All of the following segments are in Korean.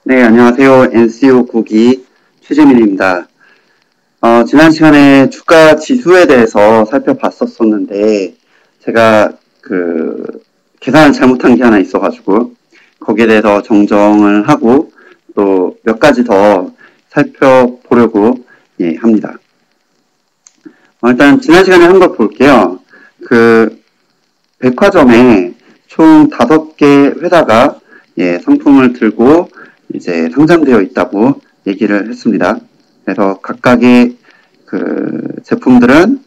네, 안녕하세요. NCO 국기 최재민입니다. 지난 시간에 주가 지수에 대해서 살펴봤었었는데, 제가 계산을 잘못한 게 하나 있어가지고, 거기에 대해서 정정을 하고, 또 몇 가지 더 살펴보려고, 합니다. 일단, 지난 시간에 한 걸 볼게요. 백화점에 총 5개 회사가, 상품을 들고, 이제 상장되어 있다고 얘기를 했습니다. 그래서 각각의 제품들은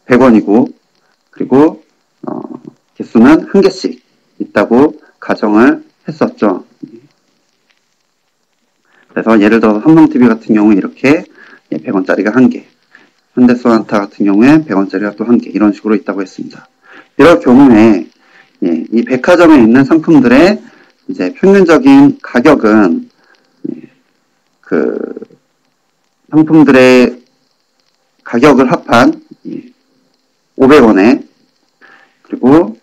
100원이고 그리고 개수는 한 개씩 있다고 가정을 했었죠. 그래서 예를 들어서 삼성TV 같은 경우 이렇게 100원짜리가 한 개, 현대소나타 같은 경우에 100원짜리가 또 한 개 이런 식으로 있다고 했습니다. 이럴 경우에 이 백화점에 있는 상품들의 이제 평균적인 가격은 그 상품들의 가격을 합한 500원에 그리고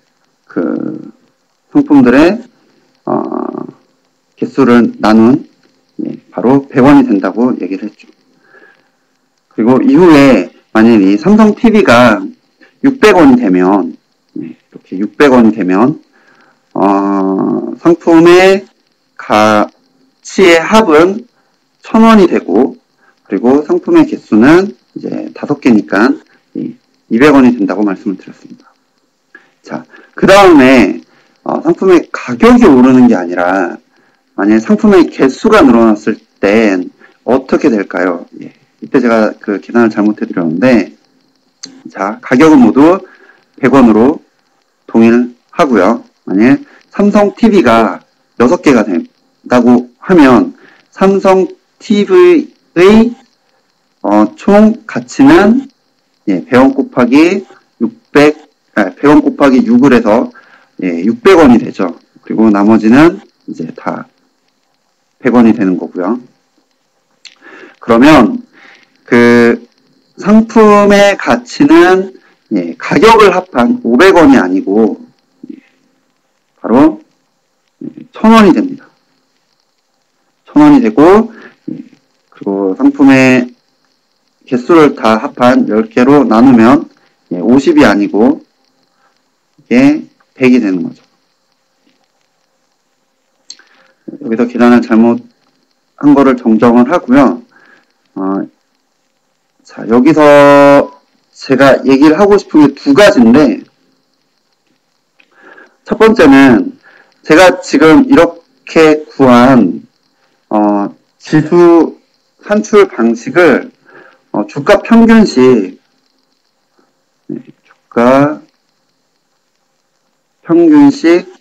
상품들의 개수를 나눈 바로 100원이 된다고 얘기를 했죠. 그리고 이후에 만약 이 삼성 TV가 600원이 되면 이렇게 600원이 되면 상품의 가치의 합은 1000원이 되고 그리고 상품의 개수는 이제 5개니까 200원이 된다고 말씀을 드렸습니다. 자, 그 다음에 상품의 가격이 오르는 게 아니라 만약에 상품의 개수가 늘어났을 땐 어떻게 될까요? 이때 제가 계산을 잘못해 드렸는데 자, 가격은 모두 100원으로 동일하고요. 만약에 삼성 TV가 6개가 된다고 하면 삼성 TV의 총 가치는 100원 곱하기 100원 곱하기 6을 해서 600원이 되죠. 그리고 나머지는 이제 다 100원이 되는 거고요. 그러면 상품의 가치는 가격을 합한 500원이 아니고 바로 1000원이 됩니다. 1000원이 되고 그리고 상품의 개수를 다 합한 10개로 나누면 50이 아니고 이게 100이 되는 거죠. 여기서 계산을 잘못한 거를 정정을 하고요. 자, 여기서 제가 얘기를 하고 싶은 게 두 가지인데 첫 번째는 제가 지금 이렇게 구한 지수 산출 방식을 주가 평균식 주가 평균식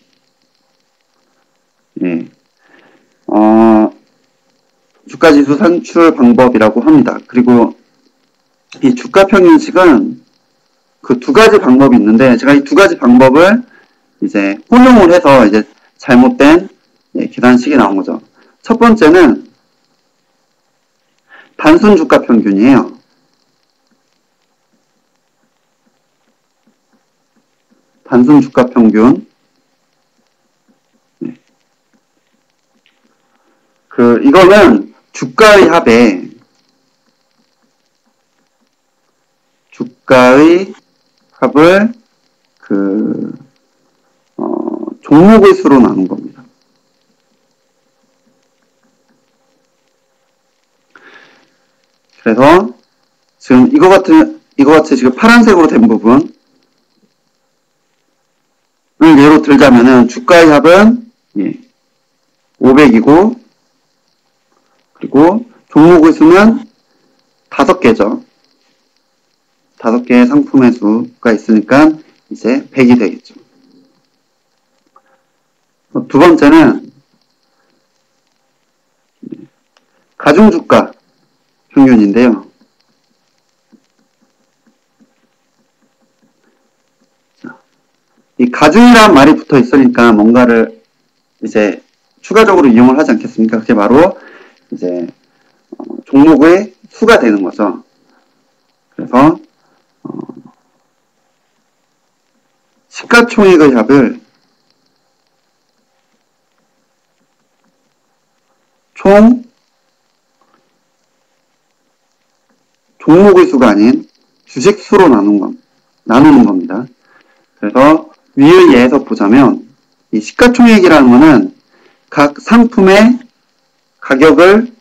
주가지수 산출 방법이라고 합니다. 그리고 이 주가 평균식은 그 두 가지 방법이 있는데 제가 이 두 가지 방법을 이제 혼용을 해서 이제 잘못된 계산식이 나온 거죠. 첫 번째는 단순 주가 평균이에요. 단순 주가 평균. 이거는 주가의 합을 종목의 수로 나눈 겁니다. 그래서 지금 이거 같이 지금 파란색으로 된 부분을 예로 들자면은 주가의 합은 500이고 그리고 종목의 수는 5개죠. 5개의 상품의 수가 있으니까 이제 100이 되겠죠. 두 번째는 가중주가 평균인데요. 이 가중이란 말이 붙어 있으니까 뭔가를 이제 추가적으로 이용을 하지 않겠습니까? 그게 바로 이제 종목의 수가 되는 거죠. 그래서 시가총액의 합을 총 종목의 수가 아닌 주식 수로 나누는 겁니다. 그래서 위의 예에서 보자면 이 시가총액이라는 것은 각 상품의 가격을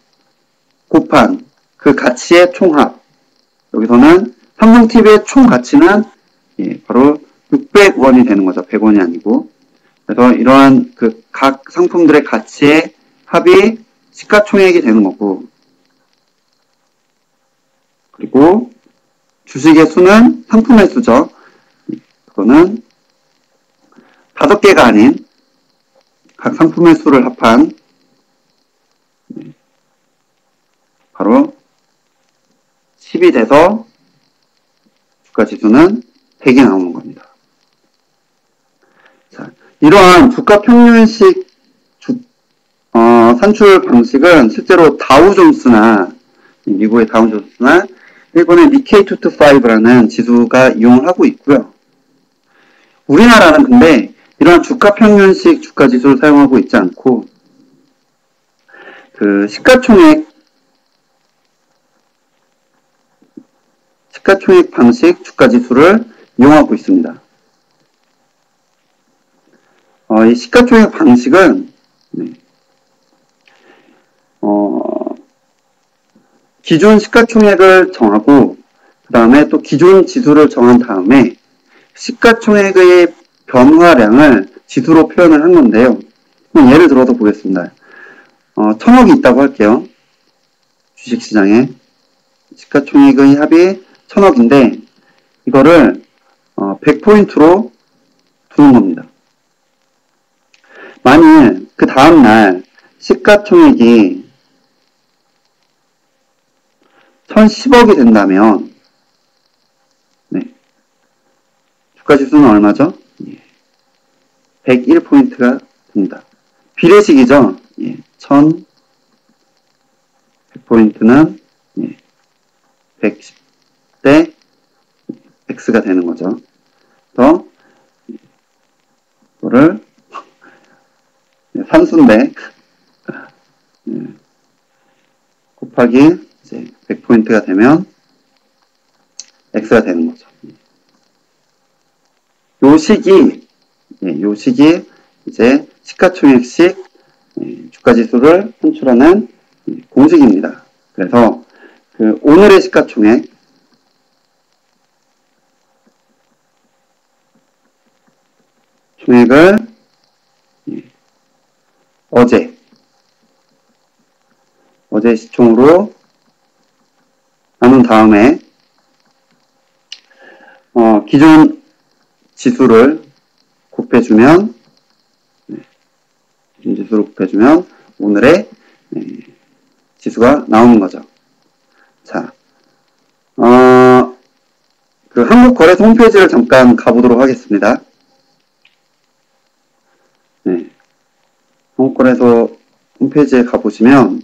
곱한 그 가치의 총합. 여기서는 삼성TV의 총 가치는 바로 600원이 되는 거죠. 100원이 아니고. 그래서 이러한 그 각 상품들의 가치의 합이 시가총액이 되는 거고, 그리고 주식의 수는 상품의 수죠. 그거는 5개가 아닌 각 상품의 수를 합한 바로 10이 돼서 주가지수는 100이 나오는 겁니다. 자, 이러한 주가평균식 산출 방식은 실제로 다우존스나 미국의 다우존스나 일본의 니케이 225라는 지수가 이용을 하고 있고요. 우리나라는 근데 이러한 주가평균식 주가지수를 사용하고 있지 않고 그 시가총액 방식 주가지수를 이용하고 있습니다. 이 시가총액 방식은 기존 시가총액을 정하고 그 다음에 또 기존 지수를 정한 다음에 시가총액의 변화량을 지수로 표현을 한 건데요. 예를 들어서 보겠습니다. 1000억이 있다고 할게요. 주식시장에 시가총액의 합이 1000억인데 이거를 100포인트로 두는 겁니다. 만일 그 다음날 시가총액이 1010억이 된다면 주가지수는 얼마죠? 101포인트가 됩니다. 비례식이죠? 1100포인트는 110대 X가 되는 거죠. 그래서 이거를 산수인데 곱하기 이제 100포인트가 되면 X가 되는 거죠. 요 식이 이제 시가총액식 주가지수를 산출하는 공식입니다. 그래서 그 오늘의 시가총액을 어제 시총으로 나눈 다음에 기존 지수를 곱해주면 오늘의 지수가 나오는 거죠. 자, 그 한국거래소 홈페이지를 잠깐 가보도록 하겠습니다. 한국거래소 홈페이지에 가보시면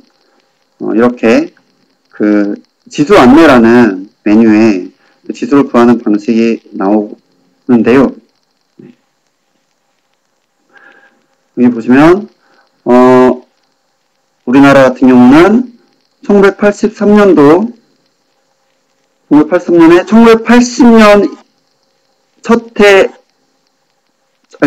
이렇게 그 지수 안내라는 메뉴에 지수를 구하는 방식이 나오는데요. 여기 보시면 우리나라 같은 경우는 1983년에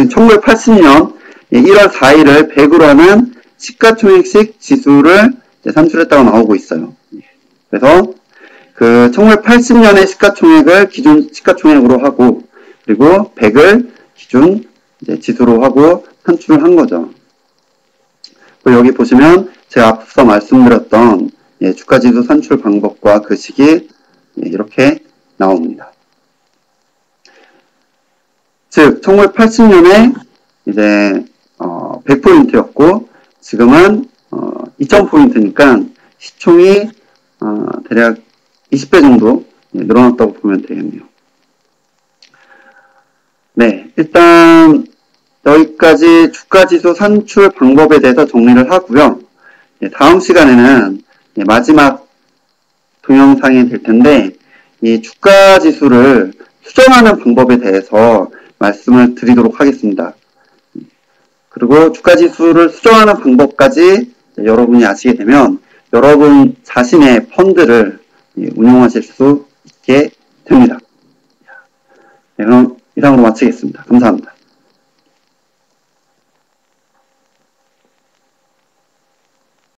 1980년 1월 4일을 100으로 하는 시가총액식 지수를 산출했다고 나오고 있어요. 그래서 그 1980년의 시가총액을 기준 시가총액으로 하고 그리고 100을 기준 이제 지수로 하고 산출을 한 거죠. 여기 보시면 제가 앞서 말씀드렸던 주가지수 산출 방법과 그 식이 이렇게 나옵니다. 즉 1980년에 이제 100포인트였고 지금은 2000포인트니까 시총이 대략 20배 정도 늘어났다고 보면 되겠네요. 네, 일단 여기까지 주가지수 산출 방법에 대해서 정리를 하고요. 다음 시간에는 마지막 동영상이 될 텐데 이 주가지수를 수정하는 방법에 대해서 말씀을 드리도록 하겠습니다. 그리고 주가지수를 수정하는 방법까지 여러분이 아시게 되면 여러분 자신의 펀드를 운용하실 수 있게 됩니다. 네, 그럼 이상으로 마치겠습니다. 감사합니다.